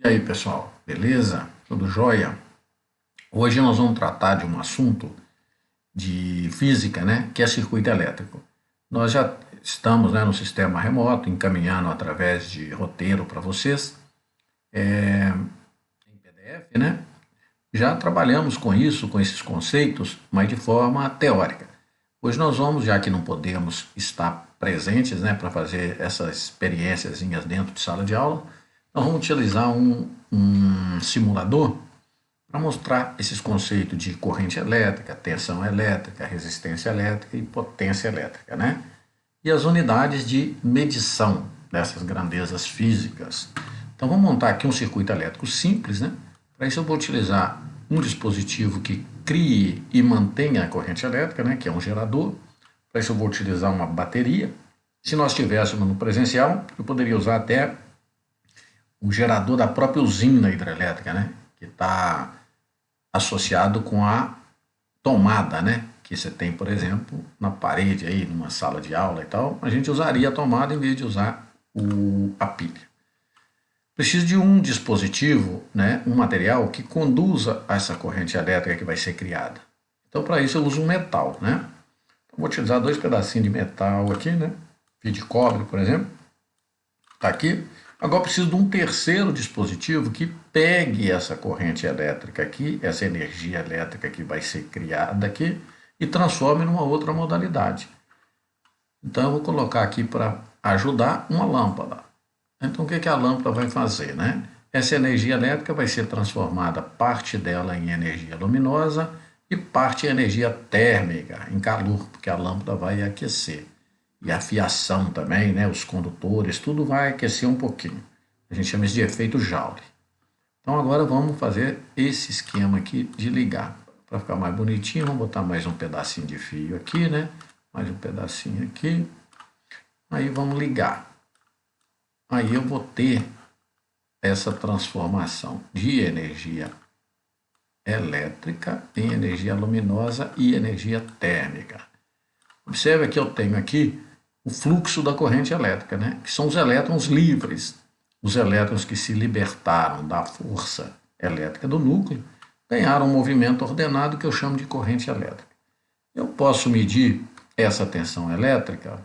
E aí, pessoal, beleza? Tudo jóia? Hoje nós vamos tratar de um assunto de física, né, que é circuito elétrico. Nós já estamos, né, no sistema remoto, encaminhando através de roteiro para vocês, em PDF, né? Já trabalhamos com isso, com esses conceitos, mas de forma teórica. Hoje nós vamos, já que não podemos estar presentes, né, para fazer essas experiências dentro de sala de aula, nós vamos utilizar um simulador para mostrar esses conceitos de corrente elétrica, tensão elétrica, resistência elétrica e potência elétrica, né? E as unidades de medição dessas grandezas físicas. Então vamos montar aqui um circuito elétrico simples, né? Para isso eu vou utilizar um dispositivo que crie e mantenha a corrente elétrica, né? Que é um gerador. Para isso eu vou utilizar uma bateria. Se nós estivéssemos no presencial, eu poderia usar até o gerador da própria usina hidrelétrica, né? Que está associado com a tomada, né? Que você tem, por exemplo, na parede aí, numa sala de aula e tal, a gente usaria a tomada em vez de usar a pilha. Preciso de um dispositivo, né, um material que conduza essa corrente elétrica que vai ser criada. Então, para isso eu uso um metal, né? Então, vou utilizar dois pedacinhos de metal aqui, né? Fio de cobre, por exemplo. Está aqui. Agora preciso de um terceiro dispositivo que pegue essa corrente elétrica aqui, essa energia elétrica que vai ser criada aqui, e transforme numa outra modalidade. Então eu vou colocar aqui para ajudar uma lâmpada. Então o que a lâmpada vai fazer, né? Essa energia elétrica vai ser transformada, parte dela em energia luminosa e parte em energia térmica, em calor, porque a lâmpada vai aquecer. E a fiação também, né, os condutores, tudo vai aquecer um pouquinho. A gente chama isso de efeito Joule. Então agora vamos fazer esse esquema aqui de ligar. Para ficar mais bonitinho, vamos botar mais um pedacinho de fio aqui, né? Mais um pedacinho aqui. Aí vamos ligar. Aí eu vou ter essa transformação de energia elétrica em energia luminosa e energia térmica. Observe que eu tenho aqui o fluxo da corrente elétrica, né? Que são os elétrons livres. Os elétrons que se libertaram da força elétrica do núcleo ganharam um movimento ordenado que eu chamo de corrente elétrica. Eu posso medir essa tensão elétrica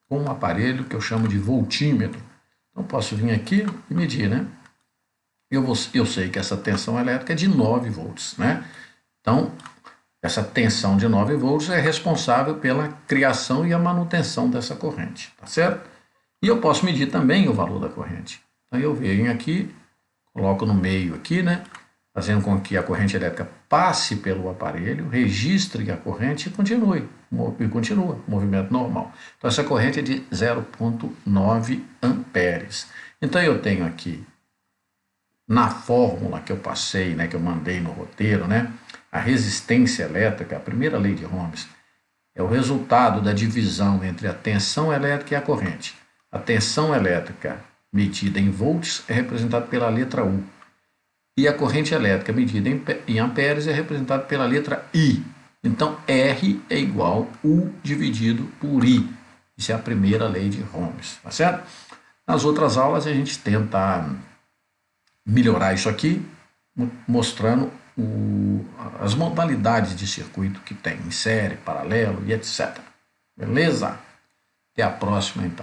com um aparelho que eu chamo de voltímetro. Então posso vir aqui e medir, né? Eu sei que essa tensão elétrica é de 9 volts, né? Então, essa tensão de 9 volts é responsável pela criação e a manutenção dessa corrente, tá certo? E eu posso medir também o valor da corrente. Então eu venho aqui, coloco no meio aqui, né? Fazendo com que a corrente elétrica passe pelo aparelho, registre a corrente e continue. Continua o movimento normal. Então essa corrente é de 0,9 amperes. Então eu tenho aqui, na fórmula que eu passei, né, que eu mandei no roteiro, né? A resistência elétrica, a primeira lei de Ohms, é o resultado da divisão entre a tensão elétrica e a corrente. A tensão elétrica medida em volts é representada pela letra U. E a corrente elétrica medida em amperes é representada pela letra I. Então, R é igual a U dividido por I. Isso é a primeira lei de Ohms, tá certo? Nas outras aulas a gente tenta melhorar isso aqui, mostrando as modalidades de circuito que tem, em série, paralelo e etc. Beleza? Até a próxima, então.